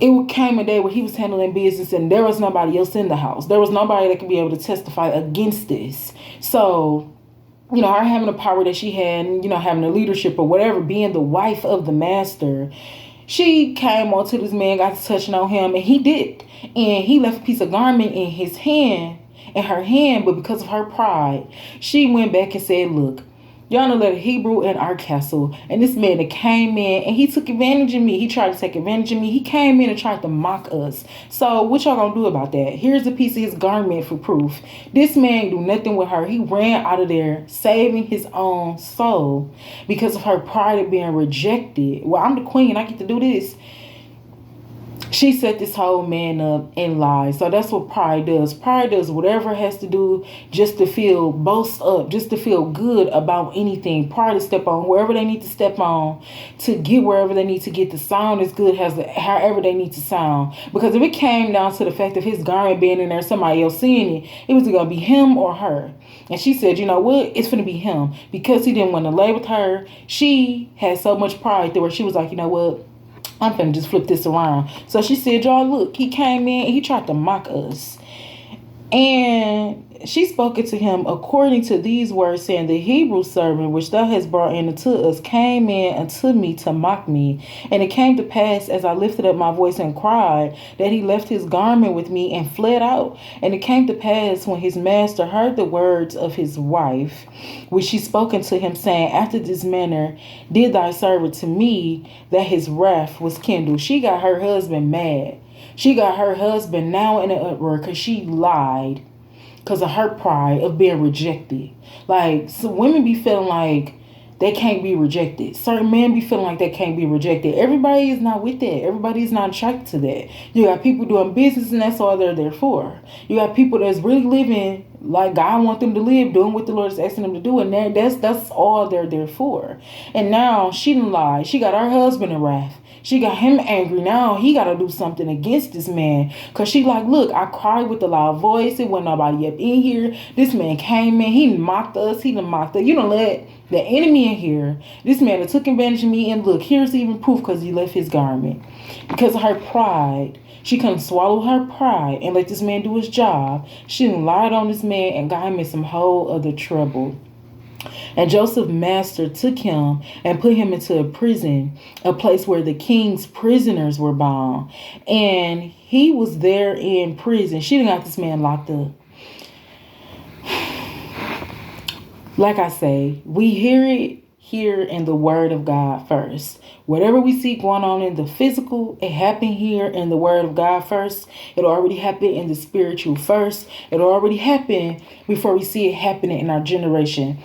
it came a day where he was handling business and there was nobody else in the house. There was nobody that could be able to testify against this. So, her having the power that she had, and, having the leadership or whatever, being the wife of the master, she came on to this man, got to touching on him, and he did. And he left a piece of garment in her hand, but because of her pride, she went back and said, look, y'all know that a Hebrew in our castle, and this man that came in and he took advantage of me. He tried to take advantage of me. He came in and tried to mock us. So what y'all gonna do about that? Here's a piece of his garment for proof. This man do nothing with her. He ran out of there saving his own soul because of her pride of being rejected. Well, I'm the queen. I get to do this. She set this whole man up and lied. So that's what pride does. Pride does whatever it has to do just to feel boast up, just to feel good about anything. Pride to step on wherever they need to step on to get wherever they need to get. The sound is good however they need to sound. Because if it came down to the fact of his garment being in there, somebody else seeing it was going to be him or her. And she said, you know what? It's going to be him. Because he didn't want to lay with her, she had so much pride to where she was like, you know what? I'm finna just flip this around. So she said, y'all, look, he came in and he tried to mock us. And she spoke it to him according to these words, saying, the Hebrew servant which thou hast brought in unto us came in unto me to mock me. And it came to pass, as I lifted up my voice and cried, that he left his garment with me and fled out. And it came to pass, when his master heard the words of his wife, which she spoke unto him, saying, after this manner did thy servant to me, that his wrath was kindled. She got her husband mad. She got her husband now in an uproar because she lied because of her pride of being rejected. Like, some women be feeling like they can't be rejected. Certain men be feeling like they can't be rejected. Everybody is not with that. Everybody is not attracted to that. You got people doing business and that's all they're there for. You got people that's really living like God wants them to live, doing what the Lord is asking them to do, and that's all they're there for. And now she done lied. She got her husband in wrath. She got him angry. Now he got to do something against this man. Because she like, look, I cried with a loud voice. It wasn't nobody up in here. This man came in. He mocked us. He done mocked us. You don't let the enemy in here. This man that took advantage of me. And look, here's even proof because he left his garment. Because of her pride. She couldn't swallow her pride and let this man do his job. She done lied on this man and got him in some whole other trouble. And Joseph's master took him and put him into a prison, a place where the king's prisoners were bound. And he was there in prison. She done got this man locked up. Like I say, we hear it here in the word of God first. Whatever we see going on in the physical, it happened here in the word of God first. It already happened in the spiritual first. It already happened before we see it happening in our generation.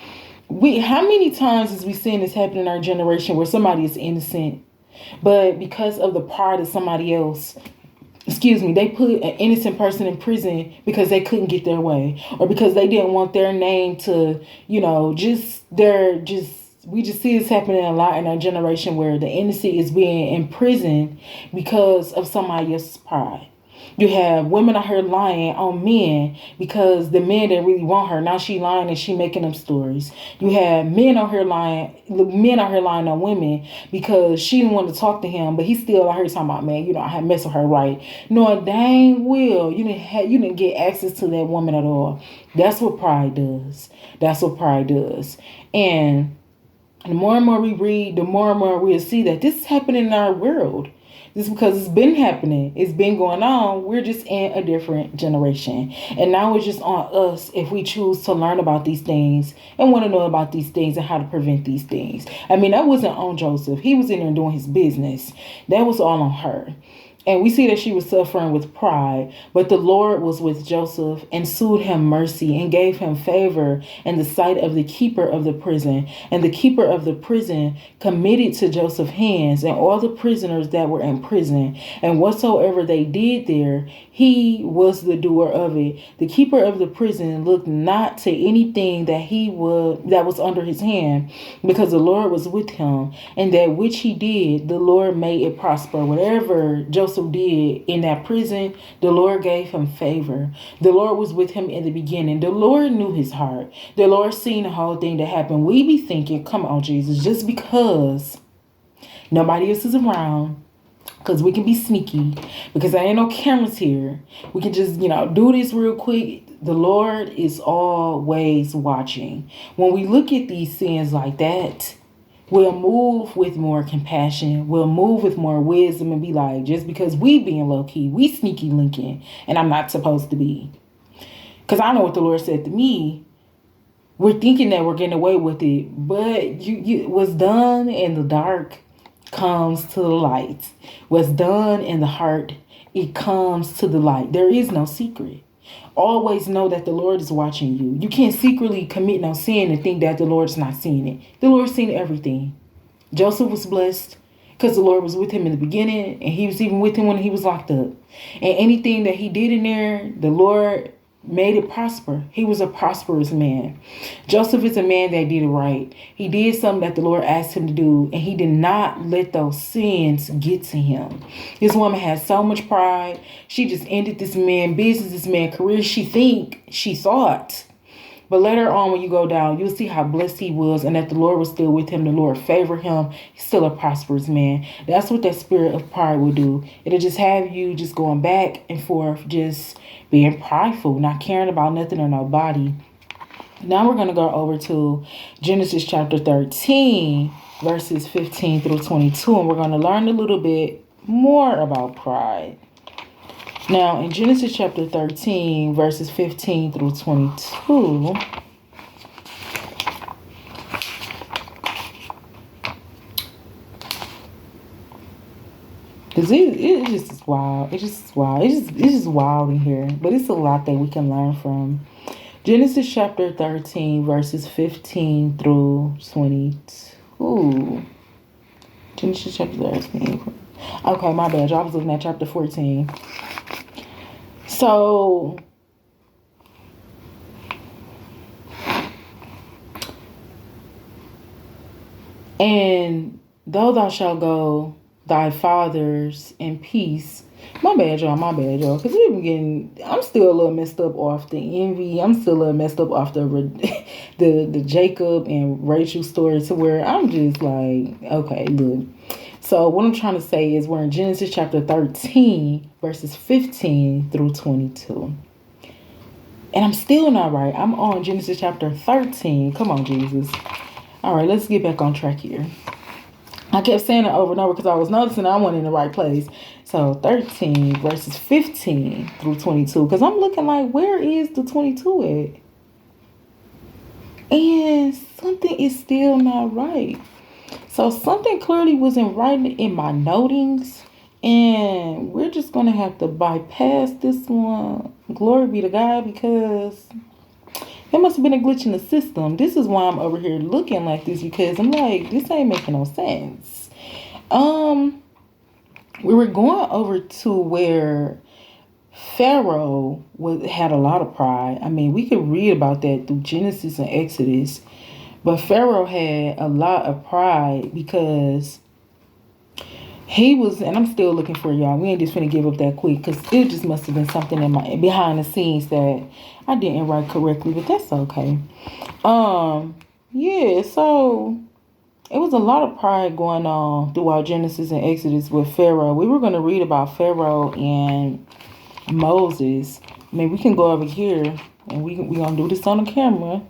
How many times has we seen this happen in our generation where somebody is innocent, but because of the pride of somebody else, they put an innocent person in prison because they couldn't get their way, or because they didn't want their name to, we just see this happening a lot in our generation where the innocent is being imprisoned because of somebody else's pride. You have women out here lying on men because the men that really want her, now she lying and she making up stories. You have men out here lying on women because she didn't want to talk to him, but he's still out here talking about, man, I had messed with her right. Knowing dang well you didn't get access to that woman at all. That's what pride does. And the more and more we read, the more and more we'll see that this is happening in our world. Just because it's been happening, it's been going on, we're just in a different generation. And now it's just on us if we choose to learn about these things and want to know about these things and how to prevent these things. I mean, that wasn't on Joseph. He was in there doing his business. That was all on her. And we see that she was suffering with pride, but the Lord was with Joseph and shewed him mercy and gave him favor in the sight of the keeper of the prison. And the keeper of the prison committed to Joseph's hands and all the prisoners that were in prison. And whatsoever they did there, he was the doer of it. The keeper of the prison looked not to anything that was under his hand, because the Lord was with him, and that which he did, the Lord made it prosper. Whatever Joseph did in that prison, the Lord gave him favor. The Lord was with him in the beginning. The Lord knew his heart. The Lord seen the whole thing that happened. We be thinking, come on, Jesus, just because nobody else is around, Because we can be sneaky. Because there ain't no cameras here. We can just, do this real quick. The Lord is always watching. When we look at these sins like that, we'll move with more compassion. We'll move with more wisdom and be like, just because we being low key, we sneaky linking, and I'm not supposed to be. Because I know what the Lord said to me. We're thinking that we're getting away with it, but what's done in the dark comes to the light. What's done in the heart, it comes to the light. There is no secret. Always know that the Lord is watching you. You can't secretly commit no sin and think that the Lord's not seeing it. The Lord's seen everything. Joseph was blessed because the Lord was with him in the beginning, and he was even with him when he was locked up. And anything that he did in there, the Lord made it prosper. He was a prosperous man. Joseph is a man that did it right. He did something that the Lord asked him to do, and he did not let those sins get to him. This woman had so much pride. She just ended this man business, this man career. She thought. But later on, when you go down, you'll see how blessed he was and that the Lord was still with him. The Lord favored him. He's still a prosperous man. That's what that spirit of pride will do. It'll just have you just going back and forth, just being prideful, not caring about nothing or nobody. Now we're going to go over to Genesis chapter 13, verses 15 through 22. And we're going to learn a little bit more about pride. Now, in Genesis chapter 13, verses 15 through 22, because it just is wild. It's just wild. It's just wild in here. But it's a lot that we can learn from. Genesis chapter 13, verses 15 through 22. Genesis chapter 13. Okay, my bad. I was looking at chapter 14. So, and though thou shalt go thy fathers in peace. My bad, y'all. Because I'm still a little messed up off the envy. I'm still a little messed up off the Jacob and Rachel story, to where I'm just like, okay, look. So what I'm trying to say is we're in Genesis chapter 13, verses 15 through 22. And I'm still not right. I'm on Genesis chapter 13. Come on, Jesus. All right, let's get back on track here. I kept saying it over and over because I was noticing I wasn't in the right place. So 13, verses 15 through 22. Because I'm looking like, where is the 22 at? And something is still not right. So something clearly wasn't right in my notings, and we're just going to have to bypass this one. Glory be to God, because there must have been a glitch in the system. This is why I'm over here looking like this, because I'm like, this ain't making no sense. We were going over to where Pharaoh had a lot of pride. I mean, we could read about that through Genesis and Exodus. But Pharaoh had a lot of pride because he was, and I'm still looking for y'all. We ain't just finna give up that quick, because it just must have been something in my behind the scenes that I didn't write correctly, but that's okay. Yeah, so it was a lot of pride going on throughout Genesis and Exodus with Pharaoh. We were going to read about Pharaoh and Moses. I mean, we can go over here and we going to do this on the camera.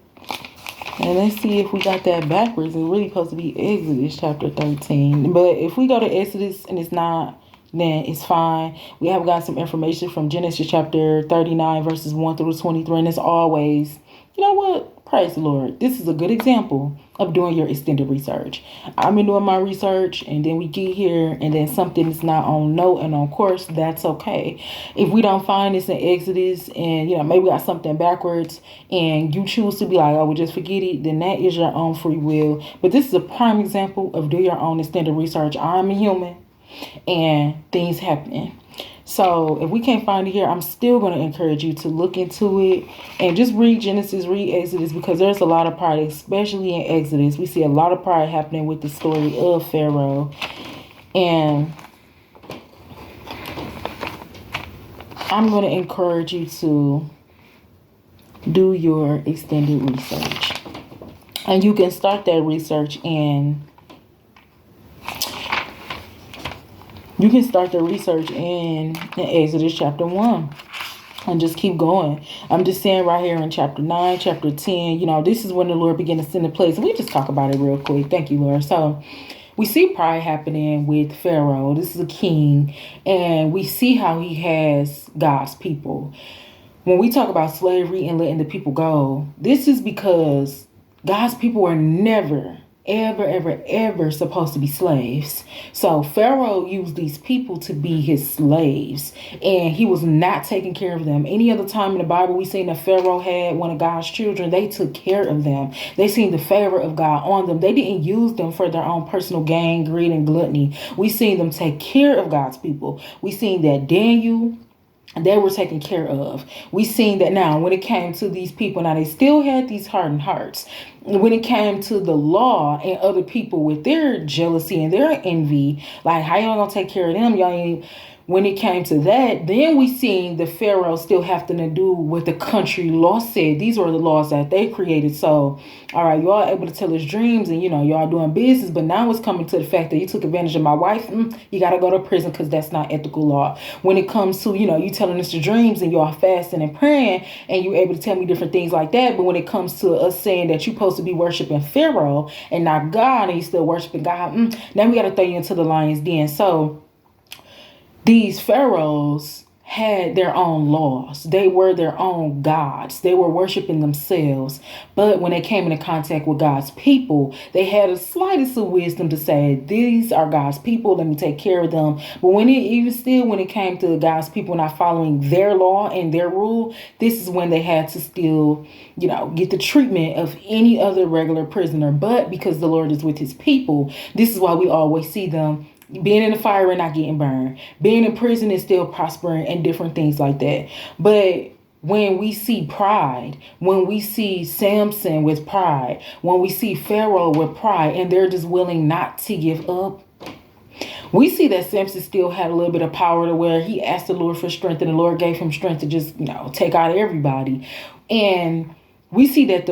And let's see if we got that backwards. It's really supposed to be Exodus chapter 13. But if we go to Exodus and it's not, then it's fine. We have got some information from Genesis chapter 39, verses 1 through 23. And as always, you know what? Praise the Lord. This is a good example of doing your extended research. I've been doing my research, and then we get here, and then something is not on note and on course. That's okay. If we don't find this in Exodus, and maybe we got something backwards, and you choose to be like, oh, we just forget it, then that is your own free will. But this is a prime example of do your own extended research. I'm a human, and things happen. So if we can't find it here, I'm still going to encourage you to look into it and just read Genesis, read Exodus, because there's a lot of pride, especially in Exodus. We see a lot of pride happening with the story of Pharaoh. And I'm going to encourage you to do your extended research. And you can start that research in You can start the research in Exodus chapter 1 and just keep going. I'm just saying right here in chapter 9, chapter 10, this is when the Lord began to send the plagues. We just talk about it real quick. Thank you, Lord. So we see pride happening with Pharaoh. This is a king, and we see how he has God's people. When we talk about slavery and letting the people go, this is because God's people were never, ever, ever, ever supposed to be slaves. So Pharaoh used these people to be his slaves, and he was not taking care of them. Any other time in the Bible, we seen that Pharaoh had one of God's children. They took care of them. They seen the favor of God on them. They didn't use them for their own personal gain, greed, and gluttony. We seen them take care of God's people. We seen that Daniel, they were taken care of. We seen that now when it came to these people, now they still had these hardened hearts. When it came to the law and other people with their jealousy and their envy, like how y'all gonna take care of them? Y'all ain't. When it came to that, then we seen the Pharaoh still having to do what the country law said. These were the laws that they created. So, all right, y'all able to tell his dreams and, y'all doing business. But now it's coming to the fact that you took advantage of my wife. You got to go to prison because that's not ethical law. When it comes to, you telling us the dreams and y'all fasting and praying and you able to tell me different things like that. But when it comes to us saying that you're supposed to be worshiping Pharaoh and not God and you still worshiping God, now we got to throw you into the lion's den. So, these pharaohs had their own laws. They were their own gods. They were worshiping themselves. But when they came into contact with God's people, they had the slightest of wisdom to say, these are God's people. Let me take care of them. But when it came to God's people not following their law and their rule, this is when they had to still, get the treatment of any other regular prisoner. But because the Lord is with his people, this is why we always see them being in the fire and not getting burned, being in prison and still prospering, and different things like that. But when we see pride, when we see Samson with pride, when we see Pharaoh with pride, and they're just willing not to give up, we see that Samson still had a little bit of power to where he asked the Lord for strength, and the Lord gave him strength to just, take out everybody. And we see that the